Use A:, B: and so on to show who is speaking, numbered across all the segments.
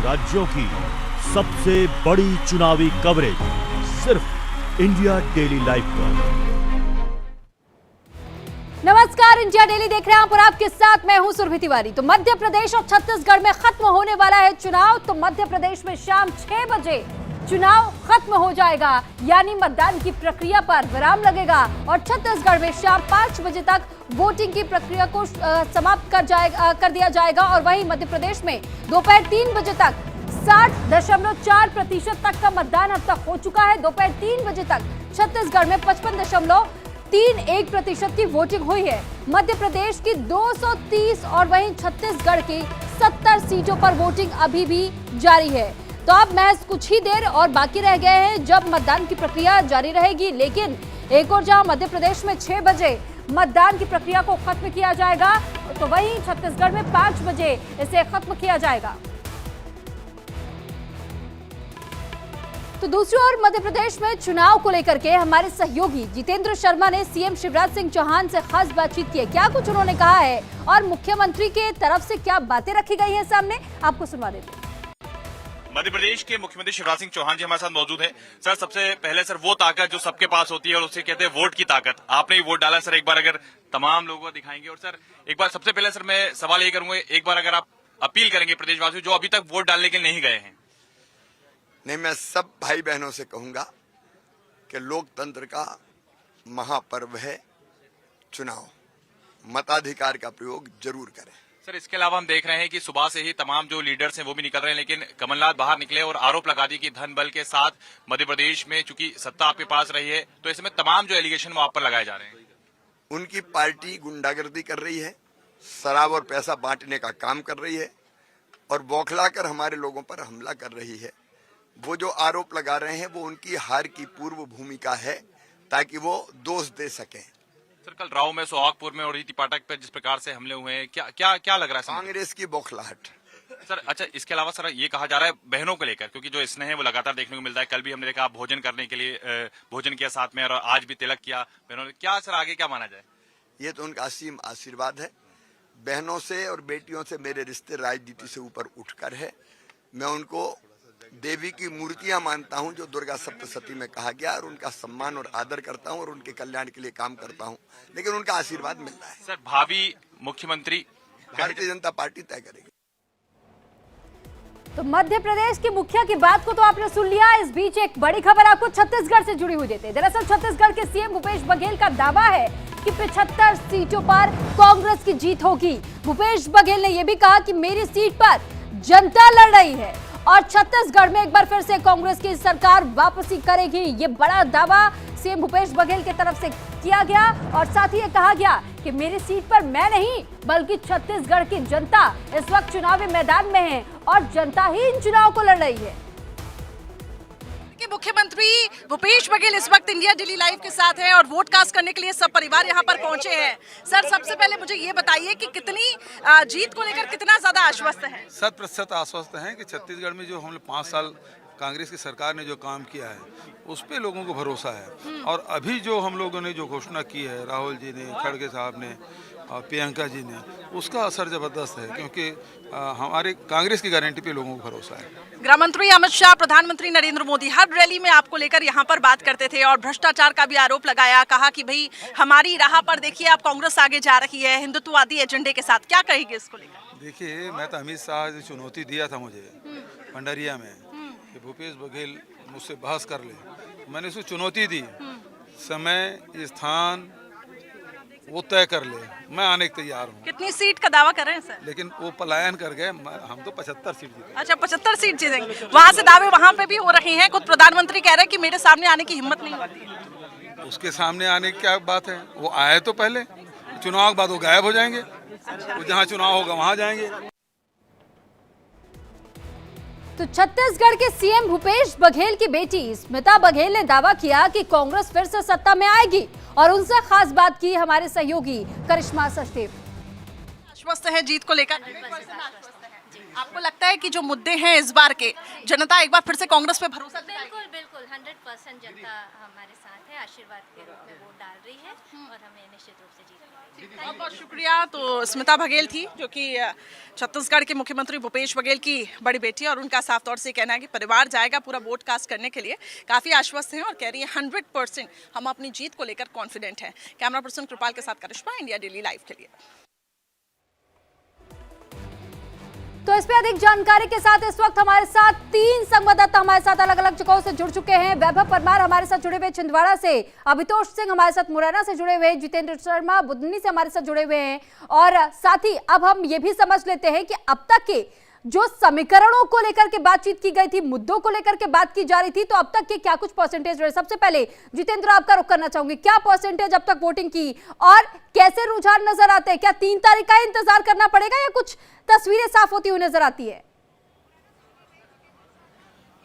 A: राज्यों की सबसे बड़ी चुनावी कवरेज सिर्फ इंडिया डेली लाइव पर।
B: नमस्कार, इंडिया डेली देख रहे हैं आप और आपके साथ मैं हूं सुरभि तिवारी। तो मध्य प्रदेश और छत्तीसगढ़ में खत्म होने वाला है चुनाव। तो मध्य प्रदेश में शाम 6 बजे चुनाव खत्म हो जाएगा, यानी मतदान की प्रक्रिया पर विराम लगेगा और छत्तीसगढ़ में शाम 5 बजे तक वोटिंग की प्रक्रिया को समाप्त कर दिया जाएगा। और वहीं मध्य प्रदेश में दोपहर 3 बजे तक 60.4% तक का मतदान अब तक हो चुका है। दोपहर 3 बजे तक छत्तीसगढ़ में 55.31% की वोटिंग हुई है। मध्य प्रदेश की 230 और वहीं छत्तीसगढ़ की 70 सीटों पर वोटिंग अभी भी जारी है। तो अब महज कुछ ही देर और बाकी रह गए हैं जब मतदान की प्रक्रिया जारी रहेगी। लेकिन एक और जहां मध्य प्रदेश में 6 बजे मतदान की प्रक्रिया को खत्म किया जाएगा, तो वहीं छत्तीसगढ़ में 5 बजे इसे खत्म किया जाएगा। तो दूसरी ओर मध्य प्रदेश में चुनाव को लेकर के हमारे सहयोगी जितेंद्र शर्मा ने सीएम शिवराज सिंह चौहान से खास बातचीत की है। क्या कुछ उन्होंने कहा है और मुख्यमंत्री के तरफ से क्या बातें रखी गई है सामने, आपको सुनवा देते हैं।
C: मध्य प्रदेश के मुख्यमंत्री शिवराज सिंह चौहान जी हमारे साथ मौजूद हैं। सर, सबसे पहले सर वो ताकत जो सबके पास होती है और उसे कहते हैं वोट की ताकत, आपने ही वोट डाला सर, एक बार अगर तमाम लोगों को दिखाएंगे। और सर एक बार सबसे पहले सर मैं सवाल ये करूंगा, एक बार अगर आप अपील करेंगे प्रदेशवासियों जो अभी तक वोट डालने के लिए नहीं गए हैं।
D: नहीं, मैं सब भाई बहनों से कहूंगा कि लोकतंत्र का महापर्व है चुनाव, मताधिकार का प्रयोग जरूर करें।
C: सर इसके अलावा हम देख रहे हैं कि सुबह से ही तमाम जो लीडर्स हैं वो भी निकल रहे हैं, लेकिन कमलनाथ बाहर निकले और आरोप लगा दी कि धन बल के साथ मध्य प्रदेश में चूंकि सत्ता आपके पास रही है तो इसमें तमाम जो एलिगेशन वो आप पर लगाए जा रहे हैं।
D: उनकी पार्टी गुंडागर्दी कर रही है, शराब और पैसा बांटने का काम कर रही है और बौखलाकर हमारे लोगों पर हमला कर रही है। वो जो आरोप लगा रहे हैं वो उनकी हार की पूर्व भूमिका है ताकि वो दोष दे सकें।
C: सर कल राव में, सोहागपुर में और रीति पाठक पर जिस प्रकार से हमले हुए हैं, क्या लग रहा है?
D: कांग्रेस की बौखलाहट।
C: सर अच्छा, इसके अलावा सर ये कहा जा रहा है बहनों को लेकर, क्योंकि जो स्नेह है वो लगातार देखने को मिलता है। कल भी हमने देखा भोजन करने के लिए भोजन किया साथ में और आज भी तिलक किया बहनों ने। क्या सर आगे क्या माना जाए?
D: ये तो उनका असीम आशीर्वाद है। बहनों से और बेटियों से मेरे रिश्ते राजनीति से ऊपर उठकर है। मैं उनको देवी की मूर्तियां मानता हूं जो दुर्गा सप्तशती में कहा गया, और उनका सम्मान और आदर करता हूं और उनके कल्याण के लिए काम करता हूं, लेकिन उनका आशीर्वाद मिल रहा है।
C: सर भावी मुख्यमंत्री
D: भारतीय जनता पार्टी तय करेगी।
B: तो मध्य प्रदेश की मुखिया की बात को तो आपने सुन लिया। इस बीच एक बड़ी खबर आपको छत्तीसगढ़ से जुड़ी हुई देते हैं। दरअसल छत्तीसगढ़ के सीएम भूपेश बघेल का दावा है कि 75 सीटों पर कांग्रेस की जीत होगी। भूपेश बघेल ने यह भी कहा कि मेरी सीट पर जनता लड़ रही है और छत्तीसगढ़ में एक बार फिर से कांग्रेस की सरकार वापसी करेगी। ये बड़ा दावा सीएम भूपेश बघेल की तरफ से किया गया और साथ ही ये कहा गया कि मेरी सीट पर मैं नहीं बल्कि छत्तीसगढ़ की जनता इस वक्त चुनावी मैदान में है और जनता ही इन चुनाव को लड़ रही है।
E: मुख्यमंत्री भूपेश बघेल इस वक्त इंडिया डेली लाइव के साथ हैं और वोट कास्ट करने के लिए सब परिवार यहां पर पहुंचे हैं। सर सबसे पहले मुझे ये बताइए कि कितनी जीत को लेकर कितना ज्यादा आश्वस्त है?
F: 100% आश्वस्त हैं कि छत्तीसगढ़ में जो हम लोग 5 साल कांग्रेस की सरकार ने जो काम किया है उस पे लोगों को भरोसा है। और अभी जो हम लोगों ने जो घोषणा की है, राहुल जी ने, खड़गे साहब ने और प्रियंका जी ने, उसका असर जबरदस्त है क्योंकि हमारे कांग्रेस की गारंटी पे लोगों को भरोसा है।
E: गृह मंत्री अमित शाह, प्रधानमंत्री नरेंद्र मोदी हर रैली में आपको लेकर यहाँ पर बात करते थे और भ्रष्टाचार का भी आरोप लगाया, कहा कि भाई हमारी राह पर देखिए आप कांग्रेस आगे जा रही है हिंदुत्ववादी एजेंडे के साथ। क्या कहेंगे इसको लेकर?
F: देखिए, मैं तो अमित शाह ने चुनौती दिया था मुझे पंडरिया में कि भूपेश बघेल मुझसे बहस कर ले, मैंने उसको चुनौती दी, समय स्थान वो तय कर ले, मैं आने के तैयार हूँ।
E: कितनी सीट का दावा कर रहे हैं सर?
F: लेकिन वो पलायन कर गए, हम तो 75 सीट जीते।
E: अच्छा, 75 सीट जीतेंगे। वहाँ से दावे वहाँ पे भी हो रहे हैं, खुद प्रधानमंत्री कह रहे हैं कि मेरे सामने आने की हिम्मत नहीं होती।
F: उसके सामने आने की क्या बात है? वो आए तो पहले, चुनाव के बाद वो गायब हो जाएंगे। वो जहाँ चुनाव होगा वहाँ जाएंगे।
B: तो छत्तीसगढ़ के सीएम भूपेश बघेल की बेटी स्मिता बघेल ने दावा किया कि कांग्रेस फिर से सत्ता में आएगी और उनसे खास बात की हमारे सहयोगी करिश्मा सचदेव।
E: आश्वस्त है जीत को लेकर? आपको लगता है कि जो मुद्दे हैं इस बार के, जनता एक बार फिर से कांग्रेस पे भरोसा जताएगी?
G: बिल्कुल बिल्कुल 100% जनता हमारे साथ है, आशीर्वाद के रूप में वोट डाल रही है और हमें निश्चित रूप से जीतना है।
E: बहुत बहुत शुक्रिया। तो स्मिता बघेल थी जो कि छत्तीसगढ़ के मुख्यमंत्री भूपेश बघेल की बड़ी बेटी, और उनका साफ तौर से कहना है कि परिवार जाएगा पूरा वोट कास्ट करने के लिए। काफी आश्वस्त हैं और कह रही है 100% हम अपनी जीत को लेकर कॉन्फिडेंट हैं। कैमरा पर्सन कृपाल के साथ करिश्मा, इंडिया डेली लाइव के लिए।
B: तो इस पे अधिक जानकारी के साथ इस वक्त हमारे साथ 3 संवाददाता हमारे साथ अलग अलग जगहों से जुड़ चुके हैं। वैभव परमार हमारे साथ जुड़े हुए छिंदवाड़ा से, अभितोष सिंह हमारे साथ मुरैना से जुड़े हुए हैं, जितेंद्र शर्मा बुधनी से हमारे साथ जुड़े हुए हैं, और साथ ही अब हम ये भी समझ लेते हैं कि अब तक के जो समीकरणों को लेकर के बातचीत की गई थी, मुद्दों को लेकर के बात की जा रही थी, तो अब तक के क्या कुछ परसेंटेज रहे। सबसे पहले जितेंद्र आपका रुख करना चाहूंगी, क्या परसेंटेज अब तक वोटिंग की और कैसे रुझान नजर आते हैं? क्या 3 तारीख का इंतजार करना पड़ेगा या कुछ तस्वीरें साफ होती हुई नजर आती है?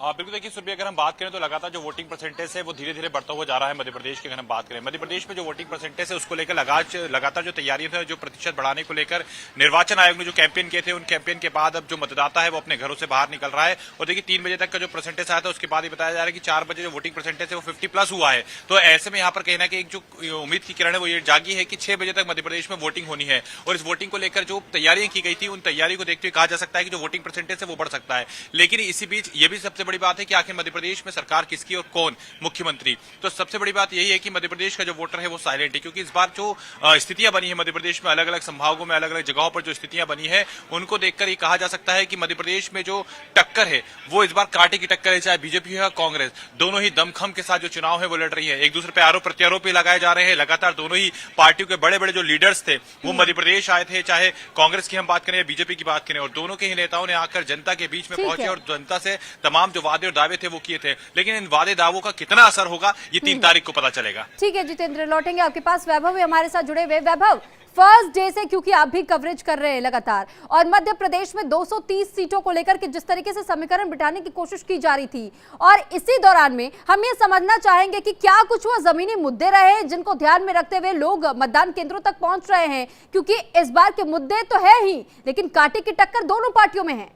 C: बिल्कुल देखिए सुरभि, अगर हम बात करें तो लगातार जो वोटिंग परसेंटेज है वो धीरे धीरे बढ़ता हुआ जा रहा है मध्य प्रदेश की। अगर हम बात करें मध्य प्रदेश में जो वोटिंग परसेंटेज है उसको लेकर लगातार जो तैयारी है, जो प्रतिशत बढ़ाने को लेकर निर्वाचन आयोग ने जो कैंपेन किए थे, उन कैंपेन के बाद अब जो मतदाता है वो अपने घरों से बाहर निकल रहा है। और देखिए 3 बजे तक का जो परसेंटेज आया था उसके बाद ये बताया जा रहा है कि 4 बजे जो वोटिंग परसेंटेज है वो 50+ हुआ है। तो ऐसे में यहाँ पर कहना कि एक जो उम्मीद की किरण है वो ये जागी है कि 6 बजे तक मध्य प्रदेश में वोटिंग होनी है। और इस वोटिंग को लेकर जो तैयारियां की गई थी उन तैयारी को देखते हुए कहा जा सकता है कि जो वोटिंग परसेंटेज है वो बढ़ सकता है। लेकिन इसी बीच ये भी सबसे बड़ी बात है कि आखिर मध्य प्रदेश में सरकार किसकी और कौन मुख्यमंत्री। तो सबसे बड़ी बात यही है कि मध्य प्रदेश का जो वोटर है वो साइलेंट है, क्योंकि इस बार जो स्थितियां बनी है मध्य प्रदेश में, अलग अलग संभागों में अलग अलग जगहों पर जो स्थितियां बनी है उनको देखकर ये कहा जा सकता है कि मध्य प्रदेश में जो टक्कर है वो इस बार कांटे की टक्कर है। चाहे बीजेपी हो या कांग्रेस, दोनों ही दमखम के साथ जो चुनाव है वो लड़ रही है। एक दूसरे पर आरोप प्रत्यारोप भी लगाए जा रहे हैं। लगातार दोनों ही पार्टियों के बड़े बड़े जो लीडर्स थे वो मध्य प्रदेश आए थे, चाहे कांग्रेस की हम बात करें या बीजेपी की बात करें, और दोनों के ही नेताओं ने आकर जनता के बीच में पहुंचे और जनता से तमाम जो वादे और दावे थे वो किए थे। लेकिन इन वादे दावों का कितना असर होगा ये 3 तारीख को पता चलेगा।
B: ठीक है जितेंद्र, लौटेंगे आपके पास। वैभव भी हमारे साथ जुड़े हुए। वैभव, फर्स्ट डे से क्योंकि आप भी कवरेज कर रहे हैं लगातार, और मध्य प्रदेश में 230 सीटों को लेकर के जिस तरीके से समीकरण बिठाने की कोशिश की जा रही थी, और इसी दौरान में हम ये समझना चाहेंगे कि क्या कुछ वो जमीनी मुद्दे रहे जिनको ध्यान में रखते हुए लोग मतदान केंद्रों तक पहुंच रहे हैं, क्योंकि इस बार के मुद्दे तो है ही लेकिन कांटे की टक्कर दोनों पार्टियों में है।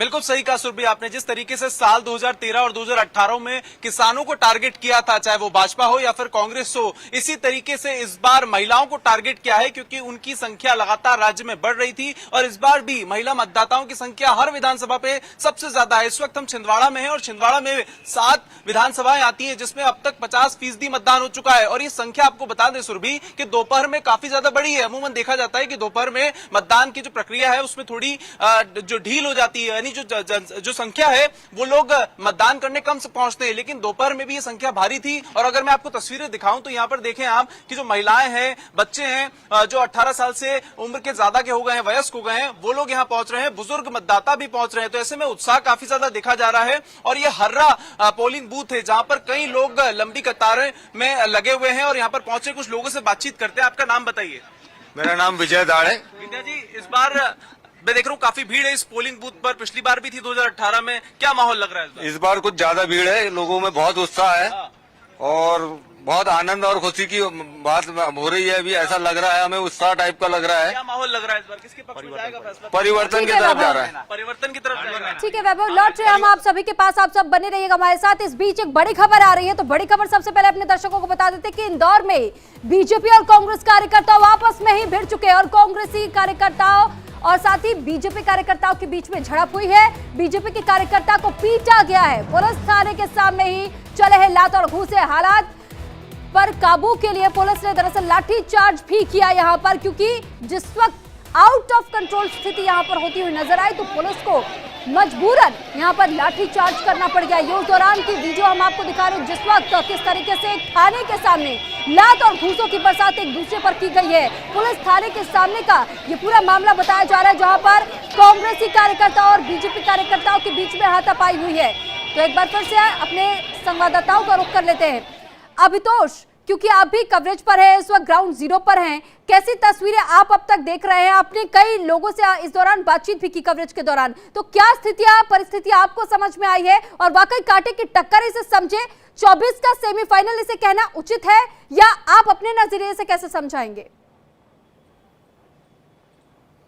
H: बिल्कुल सही कहा सुरभि आपने। जिस तरीके से साल 2013 और 2018 में किसानों को टारगेट किया था, चाहे वो भाजपा हो या फिर कांग्रेस हो, इसी तरीके से इस बार महिलाओं को टारगेट किया है, क्योंकि उनकी संख्या लगातार राज्य में बढ़ रही थी और इस बार भी महिला मतदाताओं की संख्या हर विधानसभा पे सबसे ज्यादा है। इस वक्त हम छिंदवाड़ा में हैं और छिंदवाड़ा में 7 विधानसभाएं आती है जिसमें अब तक 50% मतदान हो चुका है। और ये संख्या आपको बता दें सुरभि कि दोपहर में काफी ज्यादा बड़ी है। अमूमन देखा जाता है कि दोपहर में मतदान की जो प्रक्रिया है उसमें थोड़ी जो ढील हो जाती है, यानी जो संख्या है वो लोग मतदान करने कम से पहुंचते हैं, लेकिन दोपहर में भी ये संख्या भारी थी। और अगर मैं आपको तस्वीरें दिखाऊं तो यहाँ पर देखें आप कि जो महिलाएं हैं, बच्चे हैं जो 18 साल से उम्र के ज्यादा के हो गए हैं, वयस्क हो गए हैं, वो लोग यहाँ पहुंच रहे हैं, बुजुर्ग मतदाता भी पहुंच रहे हैं। तो ऐसे में उत्साह काफी ज्यादा देखा जा रहा है। और ये हर्रा पोलिंग बूथ है जहां पर कई लोग लंबी कतारें में लगे हुए हैं और यहाँ पर पहुंचे कुछ लोगों से बातचीत करते हैं। आपका नाम बताइए।
I: मेरा नाम विजय दाड़ है।
H: विद्या जी, इस बार मैं देख रहा हूँ काफी भीड़ है इस पोलिंग बूथ पर, पिछली बार भी थी 2018 में, क्या माहौल लग रहा है
I: इस बार कुछ ज्यादा भीड़ है, लोगों में बहुत उत्साह है और बहुत आनंद और खुशी की बात हो रही है। अभी ऐसा लग रहा है, हमें उत्साह टाइप का लग रहा है।
H: क्या माहौल लग रहा है इस बार, किसके पक्ष में जाएगा फैसला?
I: परिवर्तन की तरफ जा रहा है,
H: परिवर्तन की तरफ जाएगा।
B: ठीक है वैभव, लौट रहे हम आप सभी के पास, आप सब बने रहिएगा हमारे साथ। इस बीच एक बड़ी खबर आ रही है, तो बड़ी खबर सबसे पहले अपने दर्शकों को बता देते कि इंदौर में बीजेपी और कांग्रेस कार्यकर्ता आपस में ही भिड़ चुके हैं और कांग्रेसी कार्यकर्ताओं और साथ ही बीजेपी कार्यकर्ताओं के बीच में झड़प हुई है। बीजेपी के कार्यकर्ता को पीटा गया है, पुलिस थाने के सामने ही चले हैं लात और घूंसे। हालात पर काबू के लिए पुलिस ने दरअसल लाठी चार्ज भी किया यहां पर, क्योंकि जिस वक्त आउट ऑफ कंट्रोल स्थिति यहां पर होती हुई नजर आई तो पुलिस को मजबूरन यहां पर लाठी चार्ज करना पड़ गया। ये उस दौरान की वीडियो हम आपको दिखा रहे हैं जिस वक्त किस तरीके से थाने के सामने लात और घूंसों की बरसात एक दूसरे पर की गई है। पुलिस थाने के सामने का ये पूरा मामला बताया जा रहा है, जहां पर कांग्रेसी कार्यकर्ता और बीजेपी कार्यकर्ताओं के बीच में हाथापाई हुई है। तो एक बार फिर से अपने संवाददाताओं का रुख कर लेते हैं। अभितोष, क्योंकि आप भी कवरेज पर हैं, इस वक्त ग्राउंड जीरो पर हैं, कैसी तस्वीरें आप अब तक देख रहे हैं? आपने कई लोगों से इस दौरान बातचीत भी की कवरेज के दौरान, तो क्या स्थितियां परिस्थितियां आपको समझ में आई है और वाकई कांटे की टक्कर इसे समझे 24 का सेमीफाइनल इसे कहना उचित है, या आप अपने नजरिए से कैसे समझाएंगे?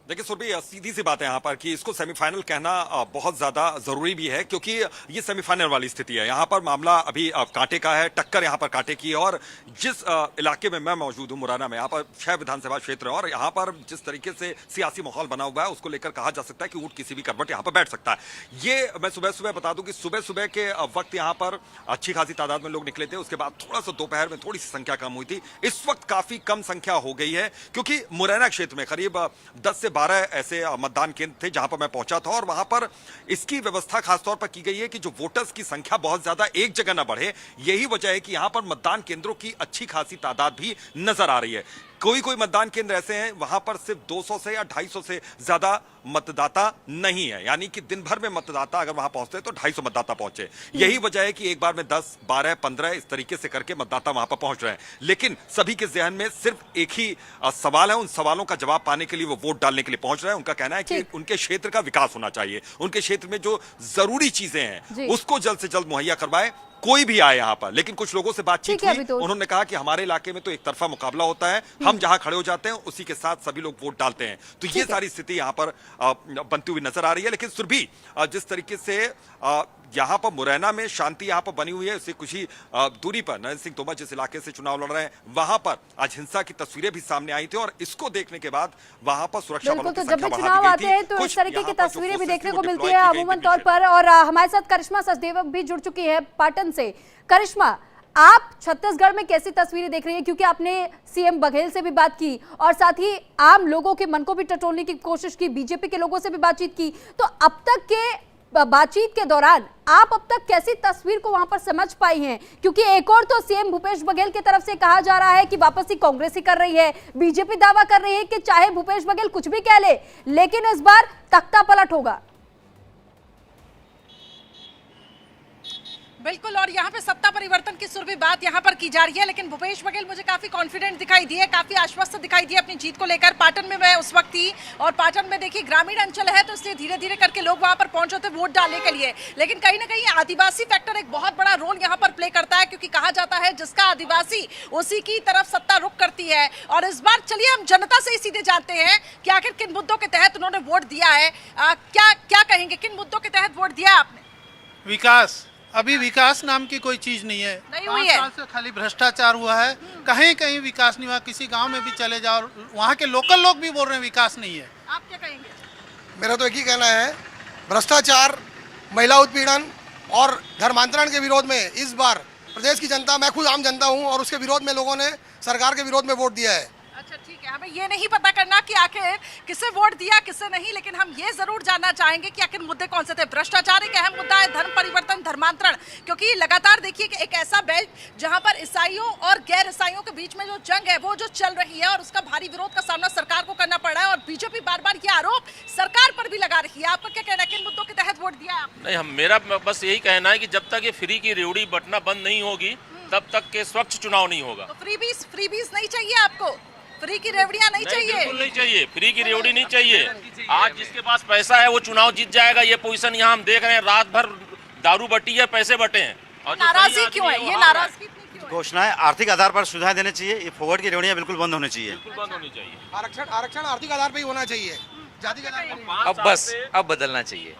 J: देखिए सुरभि, सीधी सी बात है यहाँ पर कि इसको सेमीफाइनल कहना बहुत ज्यादा जरूरी भी है, क्योंकि ये सेमीफाइनल वाली स्थिति है। यहाँ पर मामला अभी कांटे का है, टक्कर यहाँ पर कांटे की है। और जिस इलाके में मैं मौजूद हूँ, मुरैना में, यहाँ पर 6 विधानसभा क्षेत्र है और यहाँ पर जिस तरीके से सियासी माहौल बना हुआ है उसको लेकर कहा जा सकता है कि ऊंट किसी भी करवट यहाँ पर बैठ सकता है। ये मैं सुबह सुबह बता दूं कि सुबह सुबह के वक्त यहाँ पर अच्छी खासी तादाद में लोग निकले थे। उसके बाद थोड़ा सा दोपहर में थोड़ी सी संख्या कम हुई थी। इस वक्त काफी कम संख्या हो गई है, क्योंकि मुरैना क्षेत्र में करीब 10 से 12 ऐसे मतदान केंद्र थे जहां पर मैं पहुंचा था और वहां पर इसकी व्यवस्था खासतौर पर की गई है कि जो वोटर्स की संख्या बहुत ज्यादा एक जगह न बढ़े। यही वजह है कि यहां पर मतदान केंद्रों की अच्छी खासी तादाद भी नजर आ रही है। कोई कोई मतदान केंद्र ऐसे हैं वहां पर सिर्फ 200 से या 250 से ज्यादा मतदाता नहीं है, यानी कि दिन भर में मतदाता अगर वहां पहुंचते तो 250 मतदाता पहुंचे। यही वजह है कि एक बार में 10, 12, 15 इस तरीके से करके मतदाता वहां पर पहुंच रहे हैं। लेकिन सभी के जहन में सिर्फ एक ही सवाल है, उन सवालों का जवाब पाने के लिए वो वोट डालने के लिए पहुंच रहे हैं। उनका कहना है कि उनके क्षेत्र का विकास होना चाहिए, उनके क्षेत्र में जो जरूरी चीजें हैं उसको जल्द से जल्द मुहैया करवाए, कोई भी आए यहाँ पर। लेकिन कुछ लोगों से बातचीत हुई, उन्होंने कहा कि हमारे इलाके में तो एक तरफा मुकाबला होता है, हम जहां खड़े हो जाते हैं उसी के साथ सभी लोग वोट डालते हैं। तो ये सारी स्थिति यहाँ पर बनती हुई नजर आ रही है। लेकिन सुरभि, जिस तरीके से यहाँ पर मुरैना में शांति यहाँ पर बनी हुई है, उससे कुछ ही दूरी पर नरेंद्र सिंह तोमर जिस इलाके से चुनाव लड़ रहे हैं वहां पर आज हिंसा की तस्वीरें भी सामने आई थी और इसको देखने के बाद वहां पर सुरक्षा बलों की संख्या बढ़ा दी गई थी।
B: चुनाव आते हैं तो इस तरीके की तस्वीरें भी देखने को मिलती है अमूमन तौर पर। और हमारे साथ करिश्मा सचदेव भी जुड़ चुकी है पाटन से। करिश्मा, आप छत्तीसगढ़ में कैसी तस्वीरें देख रही है, क्योंकि आपने सीएम बघेल से भी बात की और साथ ही आम लोगों के मन को भी टटोलने की कोशिश की, बीजेपी के लोगों से भी बातचीत की। तो अब तक के बातचीत के दौरान आप अब तक कैसी तस्वीर को वहां पर समझ पाई हैं? क्योंकि एक और तो सीएम भूपेश बघेल की तरफ से कहा जा रहा है कि वापसी कांग्रेस ही कर रही है, बीजेपी दावा कर रही है कि चाहे भूपेश बघेल कुछ भी कह ले लेकिन इस बार तख्ता पलट होगा।
E: बिल्कुल, और यहाँ पे सत्ता परिवर्तन की सुरभि बात यहाँ पर की जा रही है। लेकिन भूपेश बघेल मुझे काफी कॉन्फिडेंट दिखाई दिए, काफी आश्वस्त दिखाई दिए अपनी जीत को लेकर। पाटन में मैं उस वक्त थी और पाटन में देखिए ग्रामीण अंचल है तो इसलिए धीरे धीरे करके लोग वहां पर पहुंचे थे वोट डालने के लिए। लेकिन कहीं ना कहीं आदिवासी फैक्टर एक बहुत बड़ा रोल यहाँ पर प्ले करता है, क्योंकि कहा जाता है जिसका आदिवासी उसी की तरफ सत्ता रुख करती है। और इस बार चलिए हम जनता से ही सीधे जानते हैं कि आखिर किन मुद्दों के तहत उन्होंने वोट दिया है। क्या कहेंगे, किन मुद्दों के तहत वोट दिया आपने?
K: विकास, अभी विकास नाम की कोई चीज नहीं है, 5 साल से खाली भ्रष्टाचार हुआ है, कहीं कहीं विकास नहीं हुआ। किसी गांव में भी चले जाओ, वहाँ के लोकल लोग भी बोल रहे हैं विकास नहीं है।
E: आप क्या कहेंगे?
L: मेरा तो एक ही कहना है, भ्रष्टाचार, महिला उत्पीड़न और धर्मांतरण के विरोध में इस बार प्रदेश की जनता, मैं खुद आम जनता हूँ और उसके विरोध में लोगों ने सरकार के विरोध में वोट दिया है।
E: अच्छा ठीक है, हमें ये नहीं पता करना कि आखिर किसे वोट दिया किसे नहीं, लेकिन हम ये जरूर जानना चाहेंगे कि आखिर मुद्दे कौन से थे। भ्रष्टाचार एक अहम मुद्दा है, धर्म परिवर्तन, धर्मांतरण, क्योंकि लगातार देखिए कि एक ऐसा बेल्ट जहां पर ईसाइयों और गैर ईसाइयों के बीच में जो जंग है वो जो चल रही है और उसका भारी विरोध का सामना सरकार को करना पड़ रहा है और बीजेपी बार बार ये आरोप सरकार पर भी लगा रही है। आपका क्या कहना है, किन मुद्दों के तहत वोट दिया आपने?
M: नहीं, मेरा बस यही कहना है कि जब तक ये फ्री की रेवड़ी बटना बंद नहीं होगी तब तक के स्वच्छ चुनाव नहीं होगा।
E: तो फ्रीबीज नहीं चाहिए आपको, फ्री की रेवड़ियां नहीं चाहिए?
M: बिल्कुल नहीं चाहिए, फ्री की रेवड़ी नहीं चाहिए। आज जिसके पास पैसा है वो चुनाव जीत जाएगा, ये पोजीशन यहाँ हम देख रहे हैं। रात भर दारू बटी है, पैसे बटे हैं। और
E: नाराजगी क्यों है, ये नाराजगी
N: घोषणा है आर्थिक आधार पर सुविधाएं देने चाहिए, ये फॉरवर्ड की रेवड़ियां बिल्कुल बंद होनी चाहिए।
M: बिल्कुल बंद होनी चाहिए।
L: आरक्षण आर्थिक आधार पर ही होना चाहिए, जाति के आधार पर
M: नहीं। अब बदलना चाहिए।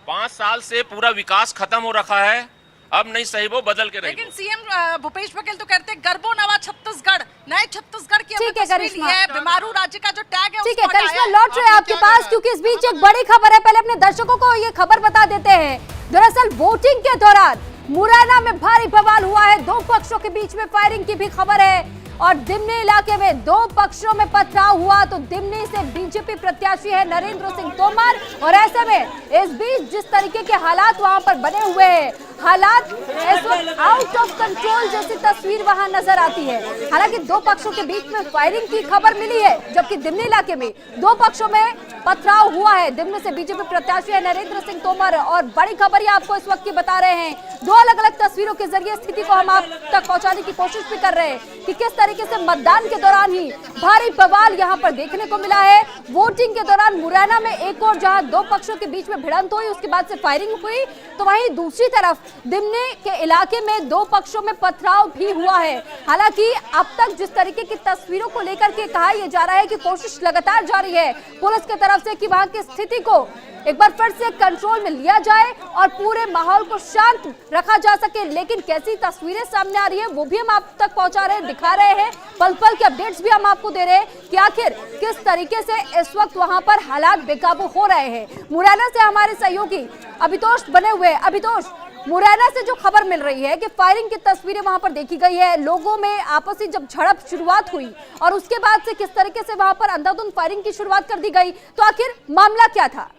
M: 5 साल से पूरा विकास खत्म हो रखा है, अब नहीं सही वो बदल के रहेगी।
E: लेकिन सीएम भूपेश बघेल तो कहते हैं गर्बो नवा छत्तीसगढ़, नए छत्तीसगढ़ की तस्वीर है, बीमारू राज्य का जो टैग है।
B: ठीक है करिश्मा, लौट रहे हैं आपके पास क्योंकि इस बीच एक बड़ी खबर है। पहले अपने दर्शकों को ये खबर बता देते हैं। दरअसल वोटिंग के दौरान मुरैना में भारी बवाल हुआ है, 2 पक्षों के बीच में फायरिंग की भी खबर है और दिमनी इलाके में 2 पक्षों में पथराव हुआ। तो दिमनी से बीजेपी प्रत्याशी है नरेंद्र सिंह तोमर और ऐसे में इस बीच जिस तरीके के हालात वहां पर बने हुए हैं, हालात इस वक्त आउट ऑफ कंट्रोल जैसी तस्वीर वहां नजर आती है। हालांकि 2 पक्षों के बीच में फायरिंग की खबर मिली है, जबकि दिमनी इलाके में 2 पक्षों में पथराव हुआ है। दिमनी से बीजेपी प्रत्याशी है नरेंद्र सिंह तोमर और बड़ी खबर ये आपको इस वक्त की बता रहे हैं। 2 अलग अलग तस्वीरों के जरिए स्थिति को हम आप तक पहुंचाने की कोशिश भी कर रहे हैं कि किस तरीके से मतदान के दौरान ही भारी बवाल यहां पर देखने को मिला है। वोटिंग के दौरान मुरैना में एक और जहां 2 पक्षों के बीच में भिड़ंत हुई, उसके बाद से फायरिंग हुई, तो वहीं दूसरी तरफ दिमनी के इलाके में दो पक्षों में पथराव भी हुआ है। हालांकि अब तक जिस तरीके की तस्वीरों को लेकर के कहा यह जा रहा है कि कोशिश लगातार जारी है पुलिस की तरफ से कि वहां की स्थिति को एक बार फिर से कंट्रोल में लिया जाए और पूरे माहौल को शांत रखा जा सके। लेकिन कैसी तस्वीरें सामने आ रही है वो भी हम आप तक पहुंचा रहे हैं, दिखा रहे हैं, पल पल के अपडेट्स भी हम आपको दे रहे हैं कि आखिर किस तरीके से इस वक्त वहां पर हालात बेकाबू हो रहे हैं। मुरैना से हमारे सहयोगी अभितोष बने हुए हैं। अभितोष, मुरैना से जो खबर मिल रही है कि फायरिंग की तस्वीरें वहां पर देखी गई है, लोगों में आपसी जब झड़प शुरुआत हुई और उसके बाद से किस तरीके से वहां पर अंधाधुंध फायरिंग की शुरुआत कर दी गई, तो आखिर मामला क्या था?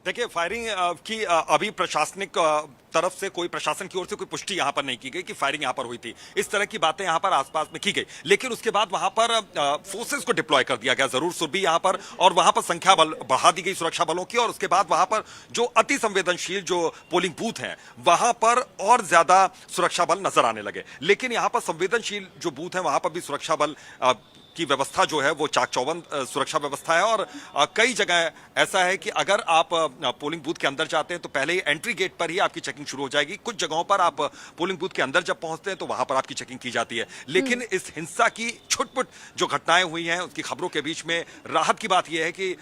J: देखिए, फायरिंग की अभी प्रशासनिक तरफ से प्रशासन की ओर से कोई पुष्टि यहां पर नहीं की गई कि फायरिंग यहां पर हुई थी। इस तरह की बातें यहां पर आसपास में की गई, लेकिन उसके बाद वहां पर फोर्सेस को डिप्लॉय कर दिया गया, जरूर सुरभि यहां पर, और वहां पर संख्या बल बढ़ा दी गई सुरक्षा बलों की। और उसके बाद वहां पर जो अति संवेदनशील जो पोलिंग बूथ हैं वहां पर और ज्यादा सुरक्षा बल नजर आने लगे। लेकिन यहां पर संवेदनशील जो बूथ है वहां पर भी सुरक्षा बल की व्यवस्था जो है वो चाक चौबंद सुरक्षा व्यवस्था है। और कई जगह ऐसा है कि अगर आप पोलिंग बूथ के अंदर जाते हैं तो पहले ही एंट्री गेट पर ही आपकी चेकिंग शुरू हो जाएगी। कुछ जगहों पर आप पोलिंग बूथ के अंदर जब पहुंचते हैं तो वहां पर आपकी चेकिंग की जाती है। लेकिन इस हिंसा की छुटपुट जो घटनाएं हुई हैं उसकी खबरों के बीच में राहत की बात यह है कि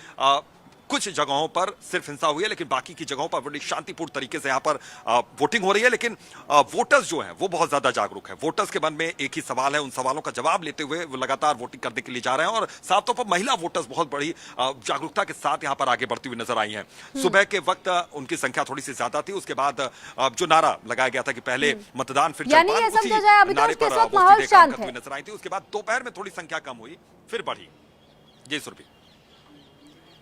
J: कुछ जगहों पर सिर्फ हिंसा हुई है, लेकिन बाकी की जगहों पर बड़ी शांतिपूर्ण तरीके से यहां पर वोटिंग हो रही है। लेकिन वोटर्स जो हैं वो बहुत ज्यादा जागरूक हैं। वोटर्स के मन में एक ही सवाल है, उन सवालों का जवाब लेते हुए वो लगातार वोटिंग करने के लिए जा रहे हैं। और साफ तौर पर महिला वोटर्स बहुत बड़ी जागरूकता के साथ यहां पर आगे बढ़ती हुई नजर आई हैं। सुबह के वक्त उनकी संख्या थोड़ी सी ज्यादा थी, उसके बाद जो नारा लगाया गया था कि पहले मतदान फिर
B: नारे पर
J: नजर आई थी। उसके बाद दोपहर में थोड़ी संख्या कम हुई, फिर बढ़ी। जी सुरभि,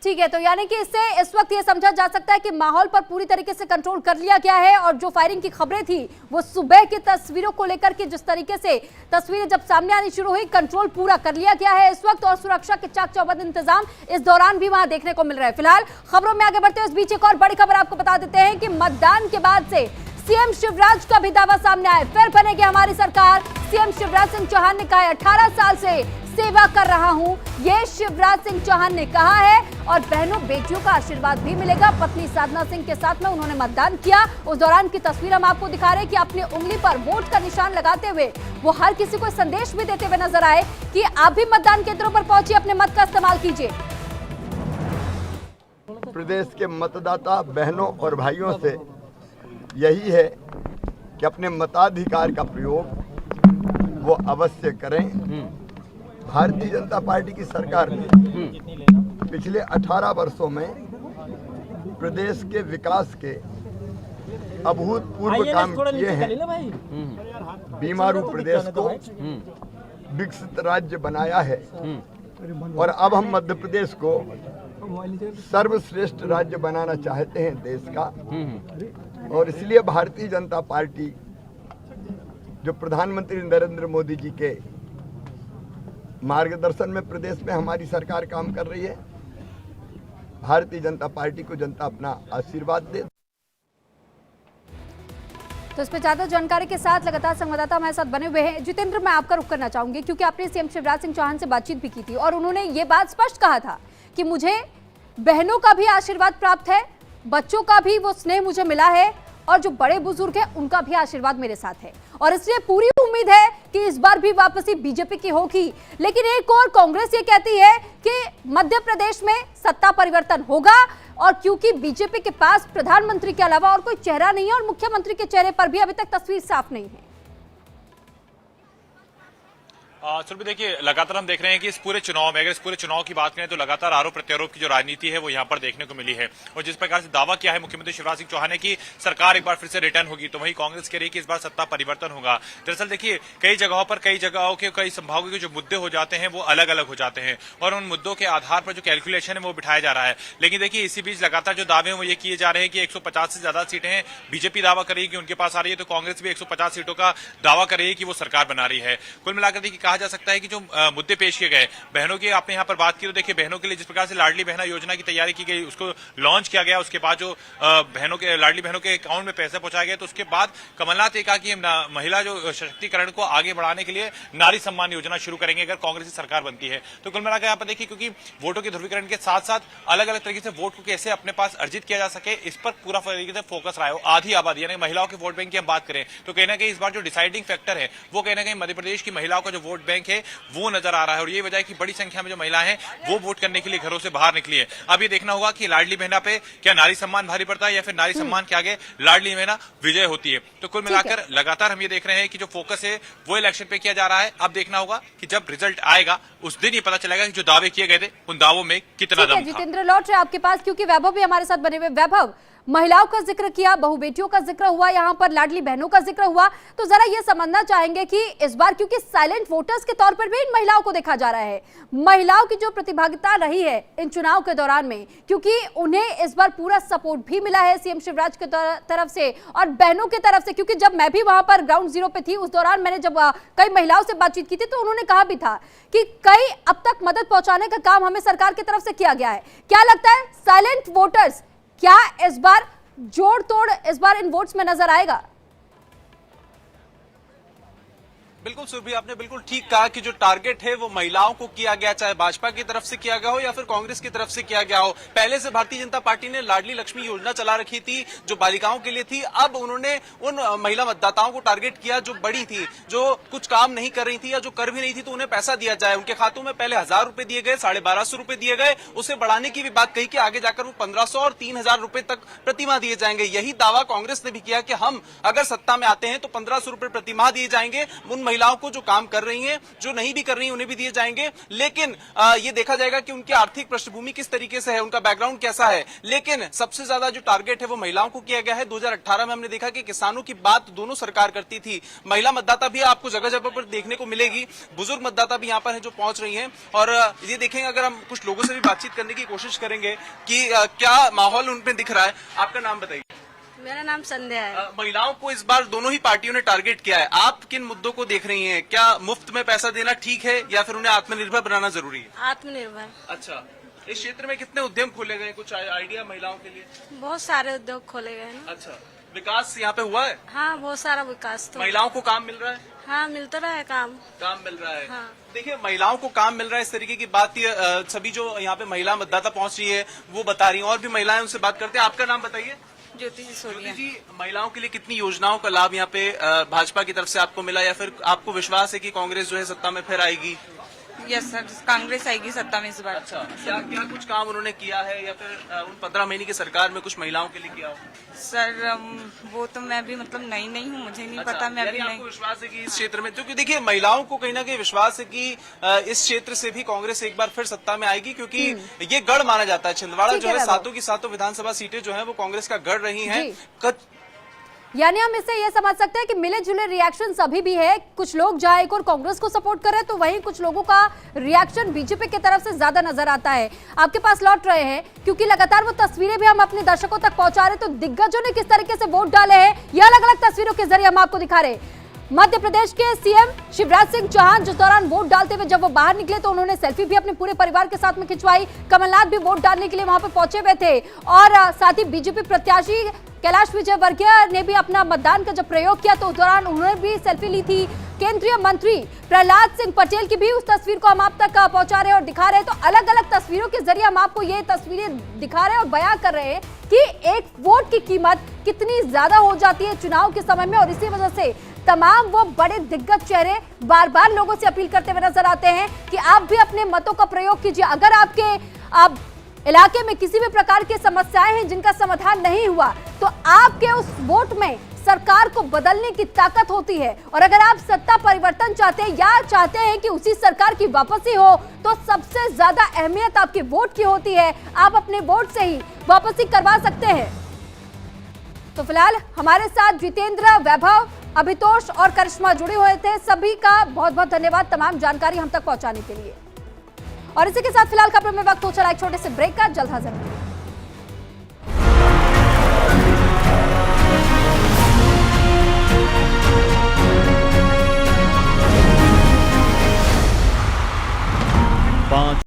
B: ठीक है, तो यानी कि इससे इस वक्त ये समझा जा सकता है कि माहौल पर पूरी तरीके से कंट्रोल कर लिया गया है। और जो फायरिंग की खबरें थी वो सुबह की तस्वीरों को लेकर के जिस तरीके से तस्वीरें जब सामने आनी शुरू हुई, कंट्रोल पूरा कर लिया गया है इस वक्त। और सुरक्षा के चाक चौबंद इंतजाम इस दौरान भी वहां देखने को मिल रहा है। फिलहाल खबरों में आगे बढ़ते हुए इस बीच एक और बड़ी खबर आपको बता देते हैं कि मतदान के बाद से सीएम शिवराज का भी दावा सामने आया, फिर बनेगी हमारी सरकार। सीएम शिवराज सिंह चौहान ने कहा है 18 साल से सेवा कर रहा हूं, ये शिवराज सिंह चौहान ने कहा है। और बहनों बेटियों का आशीर्वाद भी मिलेगा। पत्नी साधना सिंह के साथ में उन्होंने मतदान किया, उस दौरान की तस्वीर हम आपको दिखा रहे हैं कि अपनी उंगली पर वोट का निशान लगाते हुए वो हर किसी को संदेश भी देते हुए नजर आए कि आप भी मतदान केंद्रों पर पहुंचिए, अपने मत का इस्तेमाल कीजिए।
D: प्रदेश के मतदाता बहनों और भाइयों से यही है कि अपने मताधिकार का प्रयोग वो अवश्य करें। भारतीय जनता पार्टी की सरकार ने पिछले 18 वर्षों में प्रदेश के विकास के अभूतपूर्व काम किए हैं। बीमारू प्रदेश को विकसित राज्य बनाया है और अब हम मध्य प्रदेश को सर्वश्रेष्ठ राज्य बनाना चाहते हैं देश का। और इसलिए भारतीय जनता पार्टी जो प्रधानमंत्री नरेंद्र मोदी जी के मार्गदर्शन में प्रदेश में हमारी सरकार काम कर रही है, भारतीय जनता पार्टी को जनता अपना आशीर्वाद दे।
B: तो इस पर ज्यादा जानकारी के साथ लगातार संवाददाता हमारे साथ बने हुए हैं। जितेंद्र, मैं आपका रुख करना चाहूंगी क्योंकि आपने सीएम शिवराज सिंह चौहान से बातचीत भी की थी और उन्होंने ये बात स्पष्ट कहा था कि मुझे बहनों का भी आशीर्वाद प्राप्त है, बच्चों का भी वो स्नेह मुझे मिला है और जो बड़े बुजुर्ग हैं उनका भी आशीर्वाद मेरे साथ है। और इसलिए पूरी उम्मीद है कि इस बार भी वापसी बीजेपी की होगी। लेकिन एक और कांग्रेस ये कहती है कि मध्य प्रदेश में सत्ता परिवर्तन होगा और क्योंकि बीजेपी के पास प्रधानमंत्री के अलावा और कोई चेहरा नहीं है और मुख्यमंत्री के चेहरे पर भी अभी तक तस्वीर साफ नहीं है।
C: सुरभि, देखिए लगातार हम देख रहे हैं कि इस पूरे चुनाव में, अगर इस पूरे चुनाव की बात करें तो लगातार आरोप प्रत्यारोप की जो राजनीति है वो यहाँ पर देखने को मिली है। और जिस प्रकार से दावा किया है मुख्यमंत्री शिवराज सिंह चौहान ने कि सरकार एक बार फिर से रिटर्न होगी, तो वही कांग्रेस कह रही है कि इस बार सत्ता परिवर्तन होगा। दरअसल देखिए कई जगहों पर कई जगहों के कई संभागों के जो मुद्दे हो जाते हैं वो अलग अलग हो जाते हैं और उन मुद्दों के आधार पर जो कैलकुलेशन है वो बिठाया जा रहा है। लेकिन देखिए इसी बीच लगातार जो दावे हैं वो ये किए जा रहे हैं कि 150 से ज्यादा सीटें बीजेपी दावा कर रही है कि उनके पास आ रही है, तो कांग्रेस भी 150 सीटों का दावा कर रही है कि वो सरकार बना रही है। कुल मिलाकर देखिए कहा कहा जा सकता है कि जो मुद्दे पेश किए गए, बहनों की आपने यहाँ पर बात की तो देखिए, बहनों के लिए जिस प्रकार से लाडली बहना योजना की तैयारी की गई, उसको लॉन्च किया गया, उसके बाद जो बहनों के लाडली बहनों के अकाउंट में पैसे पहुंचाए गए, तो उसके बाद कमलनाथ ने कहा कि महिला जो सशक्तिकरण को आगे बढ़ाने के लिए नारी सम्मान योजना शुरू करेंगे अगर कांग्रेस की सरकार बनती है। तो कुल मिलाकर यहाँ पर देखिए, क्योंकि वोटों के ध्रुवीकरण के साथ साथ अलग अलग तरीके से वोट को कैसे अपने पास अर्जित किया जा सके, इस पर पूरा तरीके से फोकस रहा है। आधी आबादी यानी महिलाओं के वोट बैंक की हम बात करें तो कहीं ना कहीं इस बार जो डिसाइडिंग फैक्टर है वो कहीं ना कहीं मध्य प्रदेश की महिलाओं का जो वोट बैंक है वो नजर आ रहा है, और ये वजह है कि बड़ी संख्या में जो महिलाएं हैं वो वोट करने के लिए घरों से बाहर निकली है। अब ये देखना होगा कि लाडली बहना पे क्या नारी सम्मान भारी पड़ता है या फिर नारी सम्मान के आगे लाडली बहना विजय होती है। तो कुल मिलाकर लगातार हम ये देख रहे हैं कि जो फोकस है वो इलेक्शन पे किया जा रहा है। अब देखना होगा कि जब रिजल्ट आएगा उस दिन ये पता चलेगा कि जो दावे किए गए थे उन दावों में कितना दम था।
B: जितेंद्र लौट रहे आपके पास, क्योंकि वैभव भी हमारे साथ बने हुए। वैभव, महिलाओं का जिक्र किया, बहु बेटियों का जिक्र हुआ, यहाँ पर लाडली बहनों का जिक्र हुआ, तो जरा ये समझना चाहेंगे कि इस बार क्योंकि साइलेंट वोटर्स के तौर पर भी इन महिलाओं को देखा जा रहा है, महिलाओं की जो प्रतिभागिता रही है इन चुनाव के दौरान में, क्योंकि उन्हें इस बार पूरा सपोर्ट भी मिला है सीएम शिवराज की तरफ से और बहनों की तरफ से, क्योंकि जब मैं भी वहां पर ग्राउंड जीरो पे थी उस दौरान मैंने जब कई महिलाओं से बातचीत की थी तो उन्होंने कहा भी था कि कई अब तक मदद पहुंचाने का काम हमें सरकार की तरफ से किया गया है। क्या लगता है, साइलेंट वोटर्स क्या इस बार जोड़ तोड़ इस बार इन वोट्स में नजर आएगा?
H: बिल्कुल सुरभि, आपने बिल्कुल ठीक कहा कि जो टारगेट है वो महिलाओं को किया गया, चाहे भाजपा की तरफ से किया गया हो या फिर कांग्रेस की तरफ से किया गया हो। पहले से भारतीय जनता पार्टी ने लाडली लक्ष्मी योजना चला रखी थी जो बालिकाओं के लिए थी। अब उन्होंने उन महिला मतदाताओं को टारगेट किया जो बड़ी थी, जो कुछ काम नहीं कर रही थी या जो कर भी नहीं थी, तो उन्हें पैसा दिया जाए। उनके खातों में पहले 1000 रुपए दिए गए, 1250 रुपए दिए गए, उसे बढ़ाने की भी बात कही कि आगे जाकर वो 1500 और 3000 रुपए तक प्रतिमाह दिए जाएंगे। यही दावा कांग्रेस ने भी किया कि हम अगर सत्ता में आते हैं तो 1500 रुपए प्रतिमाह दिए जाएंगे उन महिलाओं को जो काम कर रही हैं, जो नहीं भी कर रही हैं उन्हें भी दिए जाएंगे। लेकिन ये देखा जाएगा कि उनकी आर्थिक पृष्ठभूमि किस तरीके से है, उनका बैकग्राउंड कैसा है। लेकिन सबसे ज्यादा जो टारगेट है वो महिलाओं को किया गया है। 2018 में हमने देखा कि किसानों की बात दोनों सरकार करती थी, महिला मतदाता भी आपको जगह जगह पर देखने को मिलेगी, बुजुर्ग मतदाता भी यहाँ पर है जो पहुंच रही हैं। और ये देखेंगे, अगर हम कुछ लोगों से भी बातचीत करने की कोशिश करेंगे कि क्या माहौल उनपे दिख रहा है। आपका नाम बताइए।
O: मेरा नाम संध्या है।
H: महिलाओं को इस बार दोनों ही पार्टियों ने टारगेट किया है, आप किन मुद्दों को देख रही हैं? क्या मुफ्त में पैसा देना ठीक है या फिर उन्हें आत्मनिर्भर बनाना जरूरी है?
O: आत्मनिर्भर।
H: अच्छा, इस क्षेत्र में कितने उद्यम खोले गए, कुछ आइडिया महिलाओं के लिए?
O: बहुत सारे उद्योग खोले गए हैं।
H: अच्छा, विकास यहाँ पे हुआ है?
O: हाँ, बहुत सारा विकास। तो
H: महिलाओं को काम मिल रहा है?
O: हाँ, मिलता रहा है काम
H: मिल रहा है।
O: हाँ।
H: देखिए, महिलाओं को काम मिल रहा है, इस तरीके की बात सभी जो यहाँ पे महिला मतदाता पहुंच रही है वो बता रही है। और भी महिलाएं उनसे बात करते हैं। आपका नाम बताइए।
O: ज्योति जी,
H: महिलाओं के लिए कितनी योजनाओं का लाभ यहाँ पे भाजपा की तरफ से आपको मिला या फिर आपको विश्वास है कि कांग्रेस जो है सत्ता में फिर आएगी?
O: यस सर, कांग्रेस आएगी सत्ता में इस बार।
H: अच्छा, क्या कुछ काम उन्होंने किया है या फिर उन 15 महीने की सरकार में कुछ महिलाओं के लिए किया हो?
O: सर वो तो मैं भी मतलब नई नहीं हूँ, मुझे नहीं पता। मैं अभी
H: आपको विश्वास है कि इस क्षेत्र में, क्योंकि देखिए महिलाओं को कहीं ना कहीं विश्वास है कि इस क्षेत्र से भी कांग्रेस एक बार फिर सत्ता में आएगी, क्योंकि ये गढ़ माना जाता है। छिंदवाड़ा जो है सातों की सातों विधानसभा सीटें जो है वो कांग्रेस का गढ़ रही है।
B: यानी हम इससे ये समझ सकते हैं कि मिले जुले रिएक्शन अभी भी है। कुछ लोग जहां एक और कांग्रेस को सपोर्ट कर रहे हैं तो वहीं कुछ लोगों का रिएक्शन बीजेपी की तरफ से ज्यादा नजर आता है। आपके पास लौट रहे हैं क्योंकि लगातार वो तस्वीरें भी हम अपने दर्शकों तक पहुंचा रहे, तो दिग्गजों ने किस तरीके से वोट डाले हैं ये अलग अलग तस्वीरों के जरिए हम आपको दिखा रहे हैं। मध्य प्रदेश के सीएम शिवराज सिंह चौहान जिस दौरान वोट डालते हुए जब वो बाहर निकले तो उन्होंने सेल्फी भी अपने पूरे परिवार के साथ में खिंचवाई। कमलनाथ भी वोट डालने के लिए वहां पर पहुंचे हुए थे और साथ ही बीजेपी प्रत्याशी कैलाश विजयवर्गीय ने भी अपना मतदान का जब प्रयोग किया तो उस दौरान उन्होंने भी सेल्फी ली थी। केंद्रीय मंत्री प्रहलाद सिंह पटेल की भी उस तस्वीर को हम आप तक पहुंचा रहे हैं और दिखा रहे हैं। तो अलग अलग तस्वीरों के जरिए हम आपको ये तस्वीरें दिखा रहे हैं और बयां कर रहे हैं कि एक वोट की कीमत कितनी ज्यादा हो जाती है चुनाव के समय में। और इसी वजह से तमाम वो बड़े दिग्गज चेहरे बार बार लोगों से अपील करते हुए नजर आते हैं कि आप भी अपने मतों का प्रयोग कीजिए। अगर आप इलाके में किसी भी प्रकार की समस्याएं हैं जिनका समाधान नहीं हुआ तो आपके उस वोट में सरकार को बदलने की ताकत होती है। और अगर आप सत्ता परिवर्तन चाहते हैं या चाहते हैं कि उसी सरकार की वापसी हो तो सबसे ज्यादा अहमियत आपके वोट की होती है। आप अपने वोट से ही वापसी करवा सकते हैं। तो फिलहाल हमारे साथ जितेंद्र, वैभव, अभितोष और करिश्मा जुड़े हुए थे। सभी का बहुत बहुत धन्यवाद तमाम जानकारी हम तक पहुंचाने के लिए। और इसी के साथ फिलहाल खबरों में वक्त हो चला एक छोटे से ब्रेक का। जल्द हाजिर।